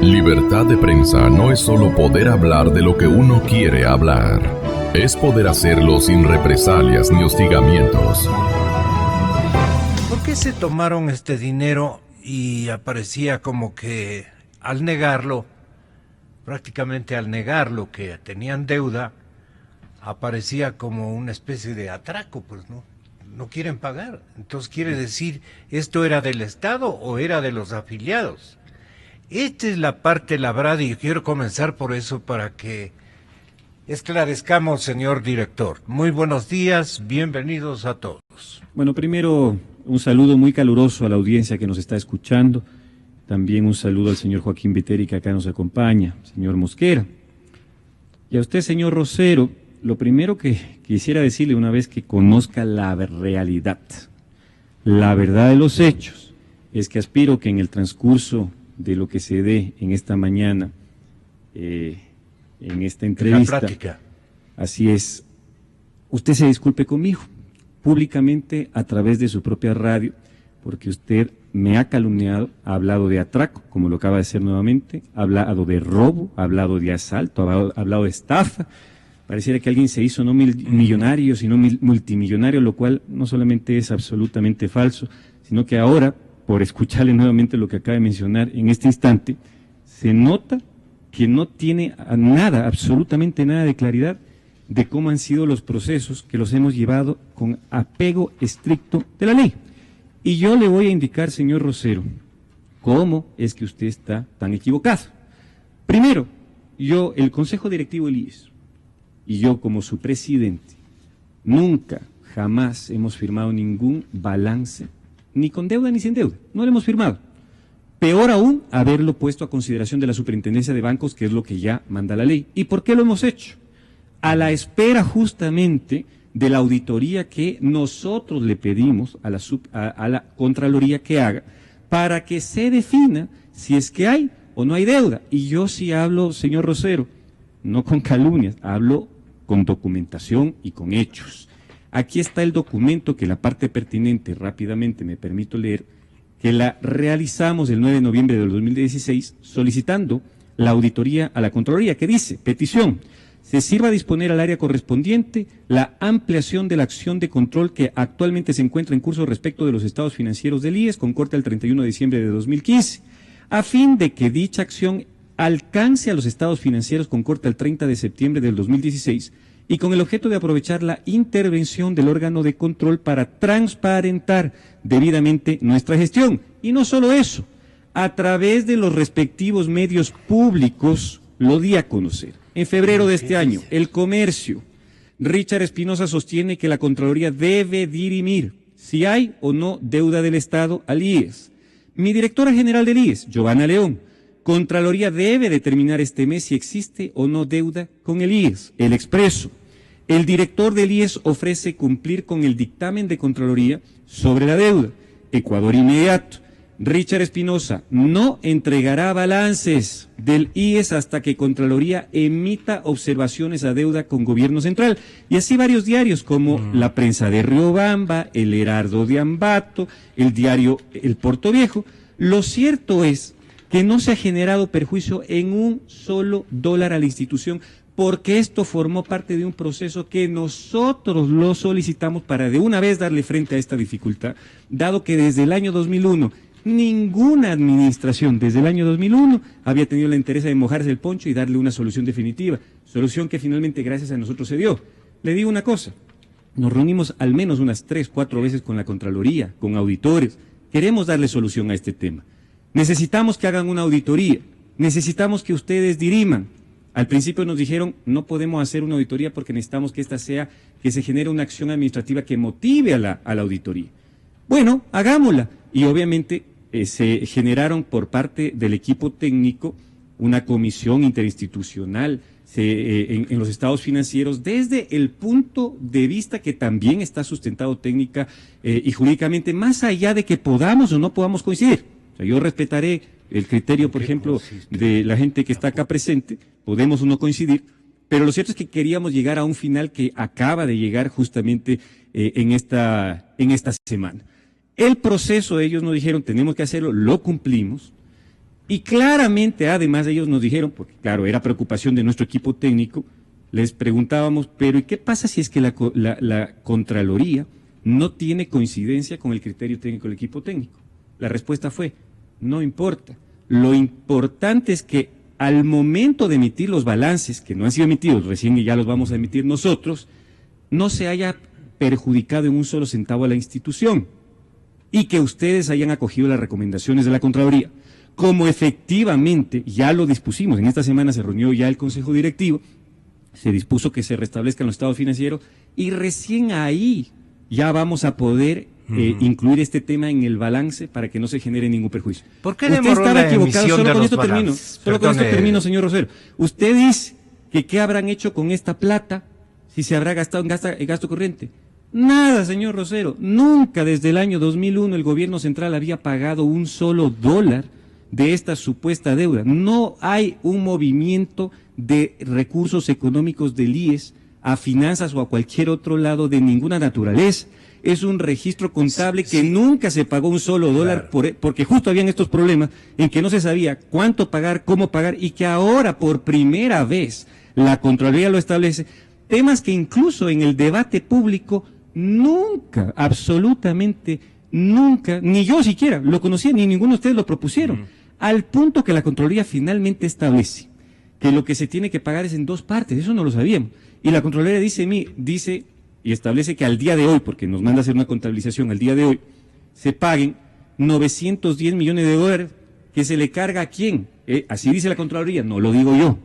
Libertad de prensa no es solo poder hablar de lo que uno quiere hablar. Es poder hacerlo sin represalias ni hostigamientos. ¿Por qué se tomaron este dinero y aparecía como que al negarlo, prácticamente al negar lo que tenían deuda, aparecía como una especie de atraco, pues no quieren pagar? Entonces quiere decir, ¿esto era del Estado o era de los afiliados? Esta es la parte labrada y quiero comenzar por eso para que esclarezcamos, señor director. Muy buenos días, bienvenidos a todos. Bueno, primero un saludo muy caluroso a la audiencia que nos está escuchando. También un saludo al señor Joaquín Viteri, que acá nos acompaña, señor Mosquera. Y a usted, señor Rosero, lo primero que quisiera decirle, una vez que conozca la realidad, la verdad de los hechos, es que aspiro que en el transcurso de lo que se dé en esta mañana, en esta entrevista, la práctica, así es, usted se disculpe conmigo, públicamente a través de su propia radio, porque usted me ha calumniado, ha hablado de atraco, como lo acaba de hacer nuevamente, ha hablado de robo, ha hablado de asalto, ha hablado de estafa. Pareciera que alguien se hizo no millonario, sino multimillonario, lo cual no solamente es absolutamente falso, sino que ahora, por escucharle nuevamente lo que acaba de mencionar en este instante, se nota que no tiene nada, absolutamente nada de claridad de cómo han sido los procesos, que los hemos llevado con apego estricto de la ley. Y yo le voy a indicar, señor Rosero, cómo es que usted está tan equivocado. Primero, el Consejo Directivo del IES, y yo como su presidente, nunca, jamás hemos firmado ningún balance, ni con deuda ni sin deuda, no lo hemos firmado. Peor aún, haberlo puesto a consideración de la Superintendencia de Bancos, que es lo que ya manda la ley. ¿Y por qué lo hemos hecho? A la espera justamente de la auditoría que nosotros le pedimos a la Contraloría que haga, para que se defina si es que hay o no hay deuda. Y yo sí hablo, señor Rosero, no con calumnias, hablo con documentación y con hechos. Aquí está el documento que la parte pertinente, rápidamente me permito leer, que la realizamos el 9 de noviembre del 2016, solicitando la auditoría a la Contraloría, que dice, petición, se sirva a disponer al área correspondiente la ampliación de la acción de control que actualmente se encuentra en curso respecto de los estados financieros del IES, con corte al 31 de diciembre de 2015, a fin de que dicha acción alcance a los estados financieros con corte al 30 de septiembre del 2016 y con el objeto de aprovechar la intervención del órgano de control para transparentar debidamente nuestra gestión. Y no solo eso, a través de los respectivos medios públicos lo di a conocer. En febrero de este año, El Comercio, Richard Espinosa sostiene que la Contraloría debe dirimir si hay o no deuda del Estado al IES. Mi directora general del IES, Giovanna León, Contraloría debe determinar este mes si existe o no deuda con el IES. El Expreso, el director del IES ofrece cumplir con el dictamen de Contraloría sobre la deuda. Ecuador Inmediato, Richard Espinosa no entregará balances del IES hasta que Contraloría emita observaciones a deuda con Gobierno Central. Y así varios diarios como La Prensa de Riobamba, El Heraldo de Ambato, el diario El Puerto Viejo. Lo cierto es que no se ha generado perjuicio en un solo dólar a la institución, porque esto formó parte de un proceso que nosotros lo solicitamos para de una vez darle frente a esta dificultad, dado que desde el año 2001, ninguna administración desde el año 2001 había tenido la interés de mojarse el poncho y darle una solución definitiva, solución que finalmente gracias a nosotros se dio. Le digo una cosa, nos reunimos al menos unas 3, 4 veces con la Contraloría, con auditores, queremos darle solución a este tema. Necesitamos que hagan una auditoría, necesitamos que ustedes diriman. Al principio nos dijeron, no podemos hacer una auditoría porque necesitamos que se genere una acción administrativa que motive a la auditoría. Bueno, hagámosla. Y obviamente se generaron por parte del equipo técnico una comisión interinstitucional en los estados financieros desde el punto de vista que también está sustentado técnica y jurídicamente, más allá de que podamos o no podamos coincidir. O sea, yo respetaré el criterio, por ejemplo, de la gente que está acá presente, podemos o no coincidir, pero lo cierto es que queríamos llegar a un final que acaba de llegar justamente en esta semana. El proceso, ellos nos dijeron, tenemos que hacerlo, lo cumplimos, Y claramente, además, ellos nos dijeron, porque claro, era preocupación de nuestro equipo técnico, les preguntábamos, pero ¿y qué pasa si es que la Contraloría no tiene coincidencia con el criterio técnico del equipo técnico? La respuesta fue, no importa. Lo importante es que al momento de emitir los balances, que no han sido emitidos, recién ya los vamos a emitir nosotros, no se haya perjudicado en un solo centavo a la institución y que ustedes hayan acogido las recomendaciones de la Contraloría. Como efectivamente ya lo dispusimos, en esta semana se reunió ya el Consejo Directivo, se dispuso que se restablezcan los estados financieros y recién ahí ya vamos a poder incluir este tema en el balance para que no se genere ningún perjuicio. ¿Por qué usted demoró estaba la equivocado, emisión solo de con los esto termino, balances? solo con esto Perdone. termino, señor Rosero. Usted dice que qué habrán hecho con esta plata si se habrá gastado en gasto corriente. Nada, señor Rosero, nunca desde el año 2001 el gobierno central había pagado un solo dólar de esta supuesta deuda. No hay un movimiento de recursos económicos del IES a finanzas o a cualquier otro lado de ninguna naturaleza. Es un registro contable que nunca se pagó un solo dólar porque justo habían estos problemas en que no se sabía cuánto pagar, cómo pagar y que ahora por primera vez la Contraloría lo establece. Temas que incluso en el debate público nunca, absolutamente nunca, ni yo siquiera lo conocía, ni ninguno de ustedes lo propusieron, al punto que la Contraloría finalmente establece que lo que se tiene que pagar es en dos partes, eso no lo sabíamos. Y la Contraloría dice y establece que al día de hoy, porque nos manda a hacer una contabilización, al día de hoy, se paguen 910 millones de dólares, que se le carga ¿a quién? Así dice la Contraloría, no lo digo yo,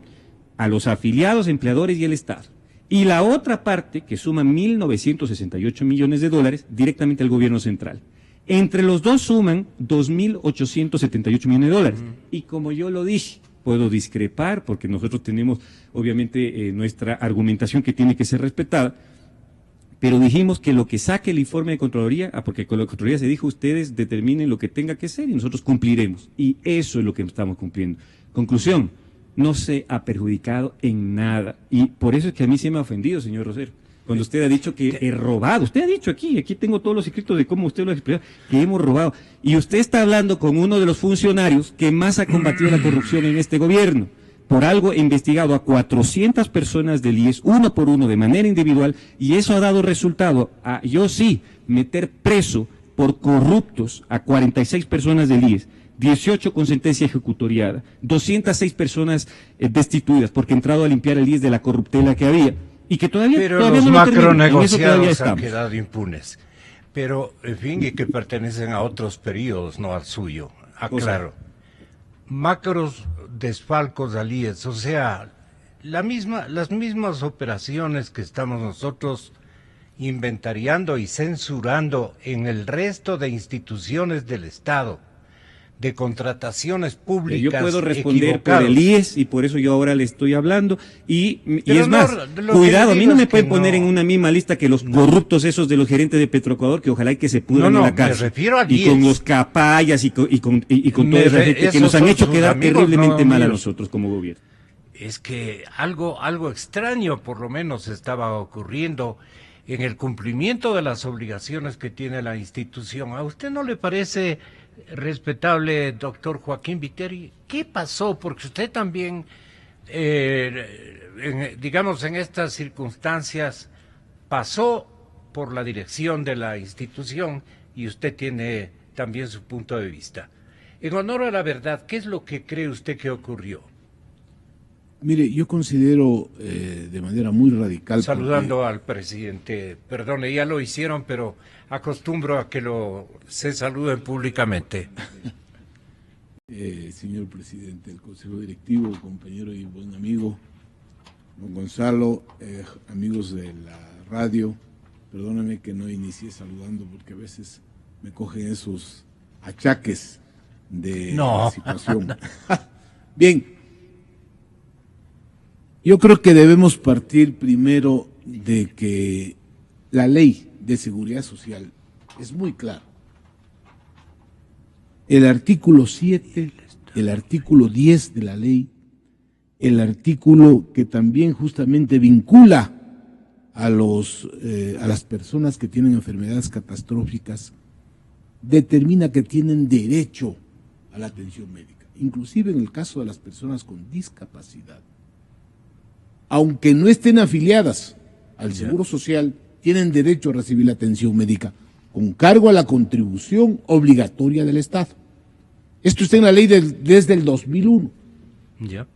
a los afiliados, empleadores y el Estado. Y la otra parte, que suma 1.968 millones de dólares, directamente al gobierno central. Entre los dos suman 2.878 millones de dólares. Y como yo lo dije, puedo discrepar, porque nosotros tenemos, obviamente, nuestra argumentación que tiene que ser respetada, pero dijimos que lo que saque el informe de Contraloría, porque con la Contraloría se dijo, ustedes determinen lo que tenga que ser y nosotros cumpliremos. Y eso es lo que estamos cumpliendo. Conclusión, no se ha perjudicado en nada. Y por eso es que a mí se me ha ofendido, señor Rosero, cuando usted ha dicho que he robado. Usted ha dicho aquí tengo todos los escritos de cómo usted lo ha explicado, que hemos robado. Y usted está hablando con uno de los funcionarios que más ha combatido la corrupción en este gobierno. Por algo he investigado a 400 personas del IES, uno por uno, de manera individual, y eso ha dado resultado a, yo sí, meter preso por corruptos a 46 personas del IES, 18 con sentencia ejecutoriada, 206 personas destituidas porque he entrado a limpiar el IES de la corruptela que había, y que todavía los no macronegociados han quedado impunes. Pero, en fin, y que pertenecen a otros periodos, no al suyo. Aclaro. Macros desfalcos al IES, o sea, las mismas operaciones que estamos nosotros inventariando y censurando en el resto de instituciones del Estado, de contrataciones públicas. Yo puedo responder por el IES y por eso yo ahora le estoy hablando y es no, más, cuidado, a mí no me pueden poner en una misma lista que los corruptos esos de los gerentes de Petroecuador, que ojalá y que se pudran en la cárcel. Me refiero al y IES. con los capayas y con toda esa gente que nos han hecho quedar terriblemente mal a nosotros como gobierno. Es que algo extraño por lo menos estaba ocurriendo en el cumplimiento de las obligaciones que tiene la institución. ¿A usted no le parece respetable, doctor Joaquín Viteri? ¿Qué pasó? Porque usted también, digamos, en estas circunstancias pasó por la dirección de la institución y usted tiene también su punto de vista. En honor a la verdad, ¿qué es lo que cree usted que ocurrió? Mire, yo considero de manera muy radical... Saludando al presidente, perdone, ya lo hicieron, pero acostumbro a que se saluden públicamente. Señor presidente del Consejo Directivo, compañero y buen amigo, don Gonzalo, amigos de la radio, perdóname que no inicié saludando porque a veces me cogen esos achaques de la situación. Bien. Yo creo que debemos partir primero de que la ley de seguridad social es muy clara. El artículo 7, el artículo 10 de la ley, el artículo que también justamente vincula a las personas que tienen enfermedades catastróficas, determina que tienen derecho a la atención médica. inclusive en el caso de las personas con discapacidad, aunque no estén afiliadas al Seguro Social, tienen derecho a recibir la atención médica con cargo a la contribución obligatoria del Estado. Esto está en la ley desde el 2001. Ya.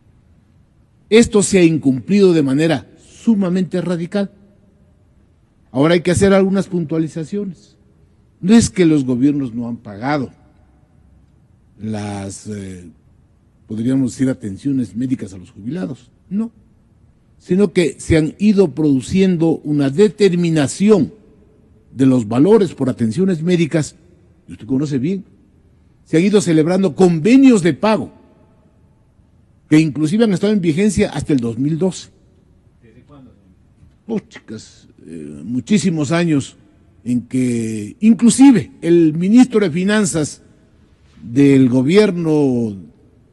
Esto se ha incumplido de manera sumamente radical. Ahora hay que hacer algunas puntualizaciones. No es que los gobiernos no han pagado las, podríamos decir, atenciones médicas a los jubilados, no, sino que se han ido produciendo una determinación de los valores por atenciones médicas, y usted conoce bien, se han ido celebrando convenios de pago, que inclusive han estado en vigencia hasta el 2012. ¿Desde cuándo? Oh, chicas, muchísimos años en que inclusive el ministro de Finanzas del gobierno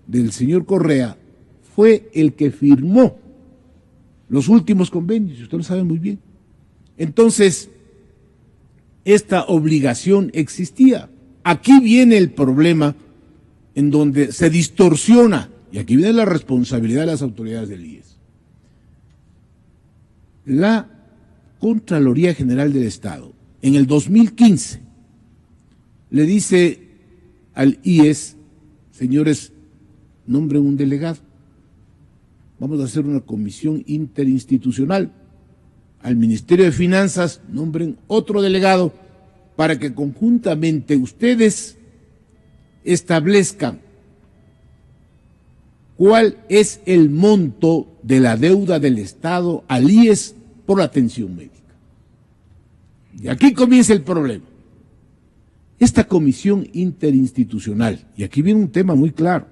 del señor Correa fue el que firmó los últimos convenios, y usted lo sabe muy bien. Entonces, esta obligación existía. Aquí viene el problema en donde se distorsiona, y aquí viene la responsabilidad de las autoridades del IES. La Contraloría General del Estado, en el 2015, le dice al IES, señores, nombren un delegado. Vamos a hacer una comisión interinstitucional. Al Ministerio de Finanzas nombren otro delegado para que conjuntamente ustedes establezcan cuál es el monto de la deuda del Estado al IES por la atención médica. Y aquí comienza el problema. Esta comisión interinstitucional, y aquí viene un tema muy claro,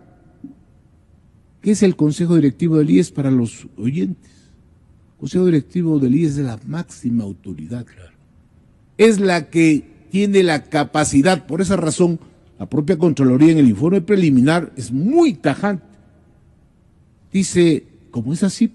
¿qué es el Consejo Directivo del IES para los oyentes? El Consejo Directivo del IES es la máxima autoridad. Claro. Es la que tiene la capacidad, por esa razón, la propia Contraloría en el informe preliminar es muy tajante. Dice, como es así,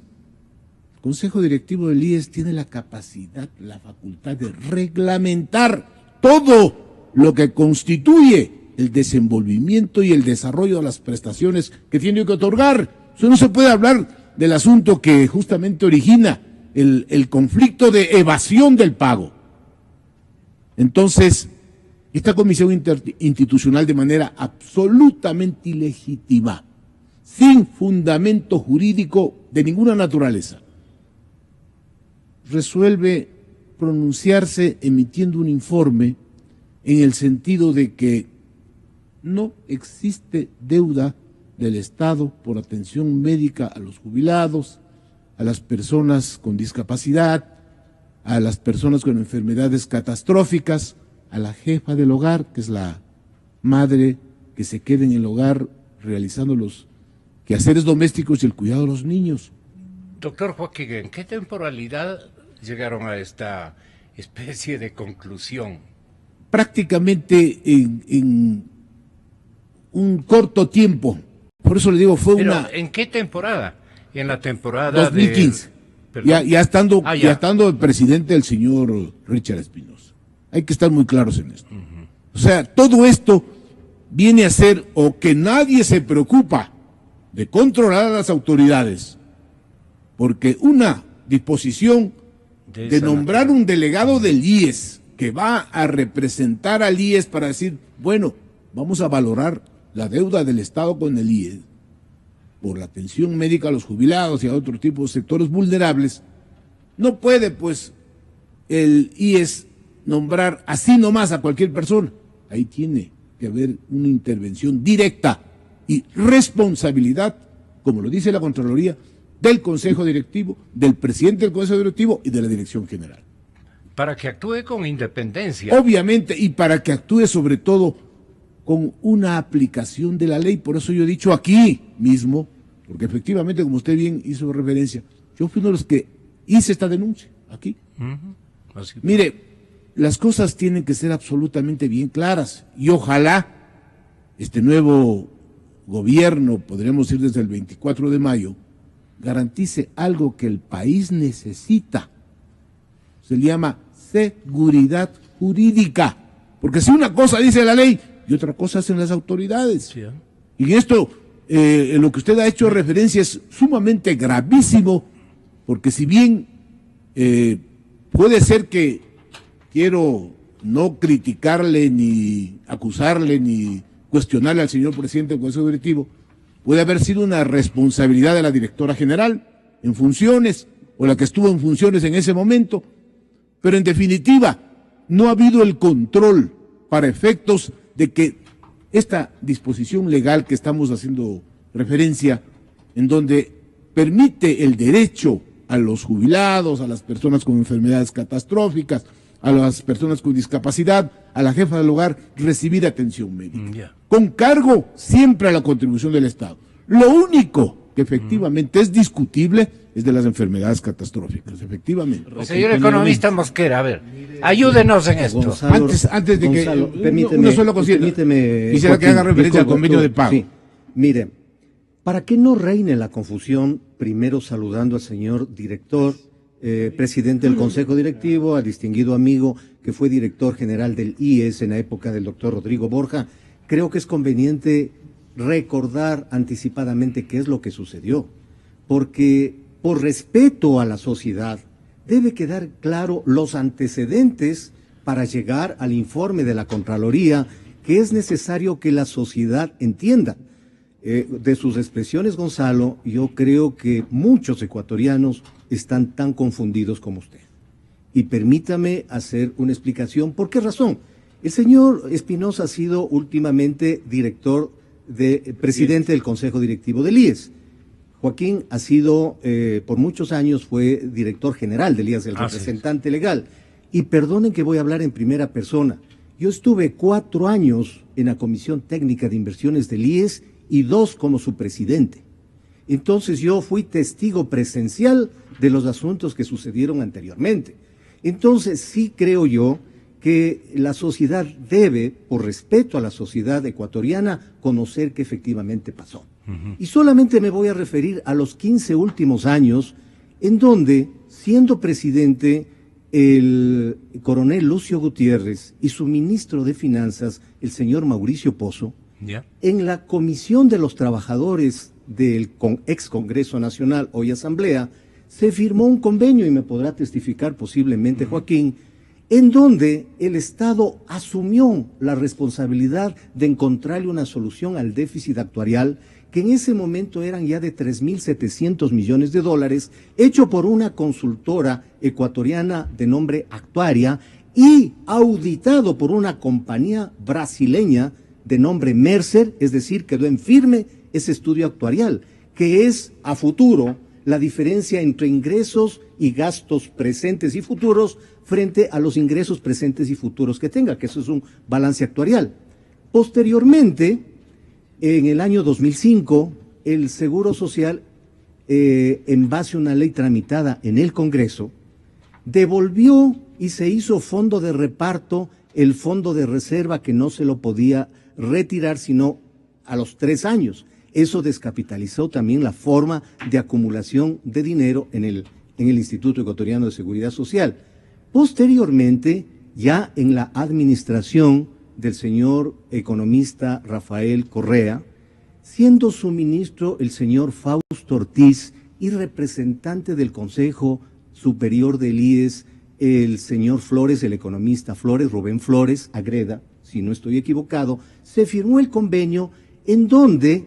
el Consejo Directivo del IES tiene la capacidad, la facultad de reglamentar todo lo que constituye el desenvolvimiento y el desarrollo de las prestaciones que tiene que otorgar. Eso no se puede hablar del asunto que justamente origina el conflicto de evasión del pago. Entonces, esta comisión interinstitucional, de manera absolutamente ilegítima, sin fundamento jurídico de ninguna naturaleza, resuelve pronunciarse emitiendo un informe en el sentido de que no existe deuda del Estado por atención médica a los jubilados, a las personas con discapacidad, a las personas con enfermedades catastróficas, a la jefa del hogar, que es la madre que se queda en el hogar realizando los quehaceres domésticos y el cuidado de los niños. Doctor Joaquín, ¿en qué temporalidad llegaron a esta especie de conclusión? Prácticamente en un corto tiempo. Por eso le digo, fue Pero, una... ¿en qué temporada? En la temporada 2015. Ya estando el presidente el señor Richard Espinosa. Hay que estar muy claros en esto. O sea, todo esto viene a ser o que nadie se preocupa de controlar a las autoridades, porque una disposición de nombrar un delegado del IES que va a representar al IES para decir, bueno, vamos a valorar la deuda del Estado con el IES por la atención médica a los jubilados y a otro tipo de sectores vulnerables, no puede pues el IES nombrar así nomás a cualquier persona. Ahí tiene que haber una intervención directa y responsabilidad, como lo dice la Contraloría, del Consejo Directivo, del presidente del Consejo Directivo y de la Dirección General. Para que actúe con independencia. Obviamente, y para que actúe sobre todo con una aplicación de la ley. Por eso yo he dicho aquí mismo, porque efectivamente, como usted bien hizo referencia, yo fui uno de los que hice esta denuncia aquí. Mire, las cosas tienen que ser absolutamente bien claras y ojalá este nuevo gobierno, podríamos ir desde el 24 de mayo, garantice algo que el país necesita. Se le llama seguridad jurídica, porque si una cosa dice la ley y otra cosa hacen las autoridades. Sí, y esto lo que usted ha hecho referencia es sumamente gravísimo, porque si bien puede ser que quiero no criticarle, ni acusarle, ni cuestionarle al señor presidente del Consejo Directivo, puede haber sido una responsabilidad de la directora general en funciones, o la que estuvo en funciones en ese momento, pero en definitiva no ha habido el control para efectos de que esta disposición legal que estamos haciendo referencia, en donde permite el derecho a los jubilados, a las personas con enfermedades catastróficas, a las personas con discapacidad, a la jefa del hogar, recibir atención médica, con cargo siempre a la contribución del Estado. Lo único que efectivamente es discutible es de las enfermedades catastróficas, efectivamente. Señor economista Mosquera, a ver, ayúdenos en esto. Gonzalo, antes de Gonzalo, que permíteme, una sola cosita, permíteme, quisiera que Joaquín, haga referencia al disculpa, convenio de pago. Sí. Mire, para que no reine la confusión, primero saludando al señor director, presidente del Consejo Directivo, al distinguido amigo que fue director general del IES en la época del doctor Rodrigo Borja, creo que es conveniente recordar anticipadamente qué es lo que sucedió, porque por respeto a la sociedad debe quedar claro los antecedentes para llegar al informe de la Contraloría, que es necesario que la sociedad entienda. De sus expresiones, Gonzalo, yo creo que muchos ecuatorianos están tan confundidos como usted. Y permítame hacer una explicación. ¿Por qué razón? El señor Espinosa ha sido últimamente presidente del Consejo Directivo del IES. Joaquín ha sido, por muchos años, fue director general del IES, el representante legal. Y perdonen que voy a hablar en primera persona. Yo estuve 4 años en la Comisión Técnica de Inversiones del IES y 2 como su presidente. Entonces yo fui testigo presencial de los asuntos que sucedieron anteriormente. Entonces sí creo yo que la sociedad debe, por respeto a la sociedad ecuatoriana, conocer qué efectivamente pasó. Y solamente me voy a referir a los 15 últimos años en donde, siendo presidente, el coronel Lucio Gutiérrez y su ministro de Finanzas, el señor Mauricio Pozo, en la Comisión de los Trabajadores del ex Congreso Nacional, hoy Asamblea, se firmó un convenio, y me podrá testificar posiblemente Joaquín, en donde el Estado asumió la responsabilidad de encontrarle una solución al déficit actuarial, que en ese momento eran ya de 3.700 millones de dólares, hecho por una consultora ecuatoriana de nombre Actuaria y auditado por una compañía brasileña de nombre Mercer, es decir, quedó en firme ese estudio actuarial, que es a futuro la diferencia entre ingresos y gastos presentes y futuros frente a los ingresos presentes y futuros que tenga, que eso es un balance actuarial. Posteriormente, en el año 2005, el Seguro Social, en base a una ley tramitada en el Congreso, devolvió y se hizo fondo de reparto el fondo de reserva, que no se lo podía retirar sino a los 3 años. Eso descapitalizó también la forma de acumulación de dinero en el Instituto Ecuatoriano de Seguridad Social. Posteriormente, ya en la administración del señor economista Rafael Correa, siendo su ministro el señor Fausto Ortiz y representante del Consejo Superior del IES, el señor Flores, el economista Flores, Rubén Flores Agreda, si no estoy equivocado, se firmó el convenio en donde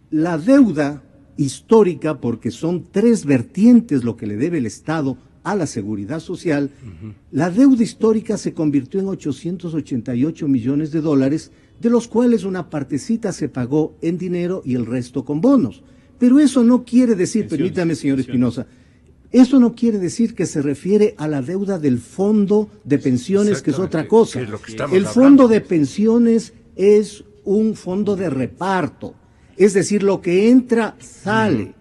la deuda histórica, porque son 3 vertientes lo que le debe el Estado a la seguridad social, la deuda histórica se convirtió en 888 millones de dólares, de los cuales una partecita se pagó en dinero y el resto con bonos. Pero eso no quiere decir, permítame, señor Espinosa, eso no quiere decir que se refiere a la deuda del fondo de pensiones, que es otra cosa. El fondo de pensiones es un fondo de reparto, es decir, lo que entra, sale.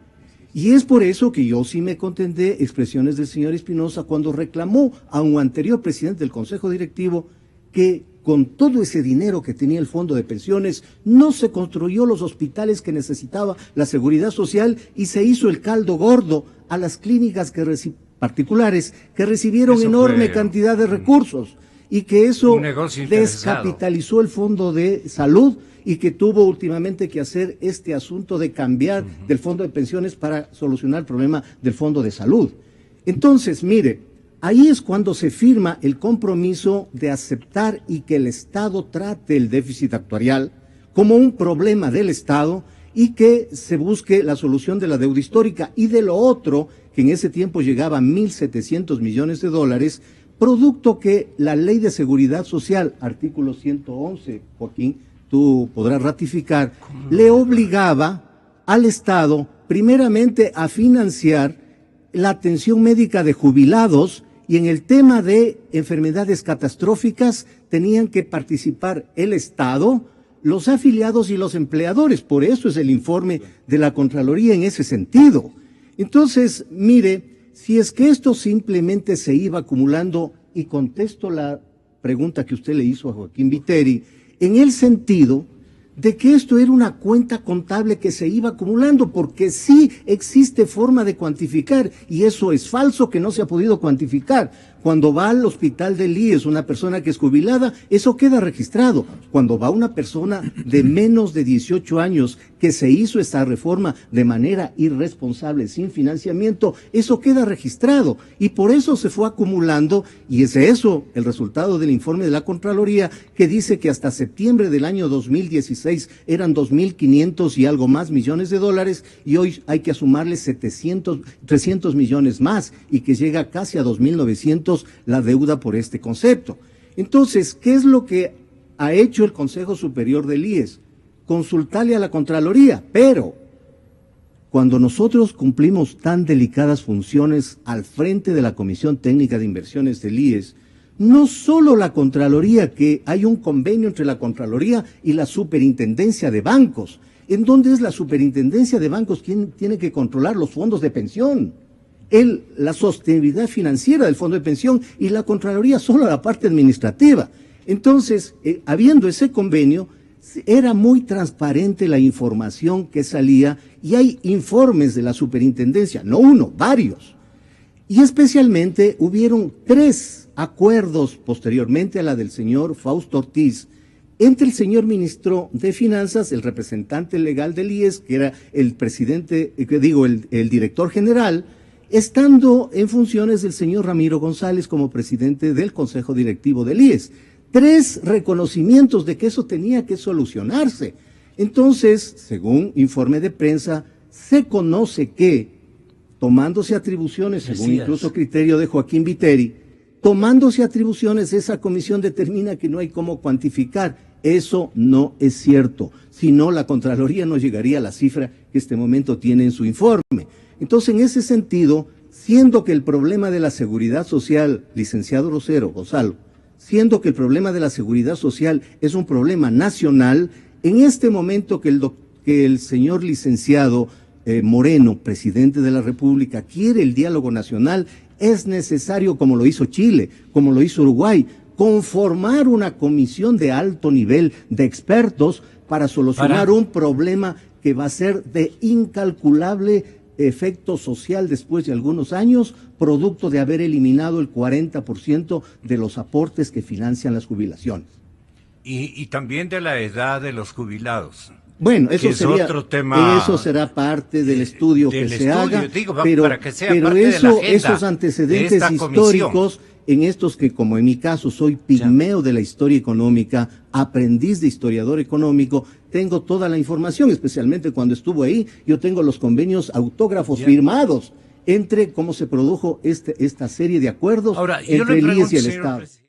Y es por eso que yo sí me contenté expresiones del señor Espinosa cuando reclamó a un anterior presidente del Consejo Directivo que con todo ese dinero que tenía el fondo de pensiones no se construyó los hospitales que necesitaba la seguridad social y se hizo el caldo gordo a las clínicas particulares que recibieron enorme cantidad de recursos, y que eso descapitalizó el fondo de salud y que tuvo últimamente que hacer este asunto de cambiar del fondo de pensiones para solucionar el problema del fondo de salud. Entonces, mire, ahí es cuando se firma el compromiso de aceptar y que el Estado trate el déficit actuarial como un problema del Estado y que se busque la solución de la deuda histórica y de lo otro, que en ese tiempo llegaba a 1.700 millones de dólares, producto que la Ley de Seguridad Social, artículo 111, Joaquín, tú podrás ratificar, le obligaba al Estado primeramente a financiar la atención médica de jubilados y en el tema de enfermedades catastróficas tenían que participar el Estado, los afiliados y los empleadores. Por eso es el informe de la Contraloría en ese sentido. Entonces, mire, si es que esto simplemente se iba acumulando, y contesto la pregunta que usted le hizo a Joaquín Viteri, en el sentido de que esto era una cuenta contable que se iba acumulando, porque sí existe forma de cuantificar, y eso es falso que no se ha podido cuantificar. Cuando va al hospital del IES una persona que es jubilada, eso queda registrado. Cuando va una persona de menos de 18 años que se hizo esta reforma de manera irresponsable, sin financiamiento, eso queda registrado. Y por eso se fue acumulando, y es eso el resultado del informe de la Contraloría, que dice que hasta septiembre del año 2016 eran 2.500 y algo más millones de dólares, y hoy hay que sumarle 300 millones más, y que llega casi a 2.900 la deuda por este concepto. Entonces, ¿qué es lo que ha hecho el Consejo Superior del IES? Consultarle a la Contraloría, pero cuando nosotros cumplimos tan delicadas funciones al frente de la Comisión Técnica de Inversiones del IES, no solo la Contraloría, que hay un convenio entre la Contraloría y la Superintendencia de Bancos, en donde es la Superintendencia de Bancos quien tiene que controlar los fondos de pensión, la sostenibilidad financiera del fondo de pensión, y la Contraloría solo la parte administrativa. Entonces, habiendo ese convenio, era muy transparente la información que salía, y hay informes de la superintendencia, no uno, varios. Y especialmente hubieron 3 acuerdos posteriormente a la del señor Fausto Ortiz, entre el señor ministro de Finanzas, el representante legal del IES, que era el presidente, el director general, estando en funciones del señor Ramiro González como presidente del Consejo Directivo del IES. 3 reconocimientos de que eso tenía que solucionarse. Entonces, según informe de prensa, se conoce que, tomándose atribuciones, según incluso criterio de Joaquín Viteri, tomándose atribuciones, esa comisión determina que no hay cómo cuantificar. Eso no es cierto. Si no, la Contraloría no llegaría a la cifra que este momento tiene en su informe. Entonces, en ese sentido, siendo que el problema de la seguridad social, licenciado Rosero, Gonzalo, siendo que el problema de la seguridad social es un problema nacional, en este momento que el señor licenciado Moreno, presidente de la República, quiere el diálogo nacional, es necesario, como lo hizo Chile, como lo hizo Uruguay, conformar una comisión de alto nivel de expertos para solucionar un problema que va a ser de incalculable efecto social después de algunos años, producto de haber eliminado el 40% de los aportes que financian las jubilaciones. Y también de la edad de los jubilados. Bueno, eso sería otro tema. Eso será parte del estudio que se haga, pero para que sea parte de la agenda esos antecedentes históricos, en estos que, como en mi caso, soy pigmeo de la historia económica, aprendiz de historiador económico, tengo toda la información, especialmente cuando estuvo ahí, yo tengo los convenios autógrafos firmados entre cómo se produjo esta serie de acuerdos entre el IES y el Estado.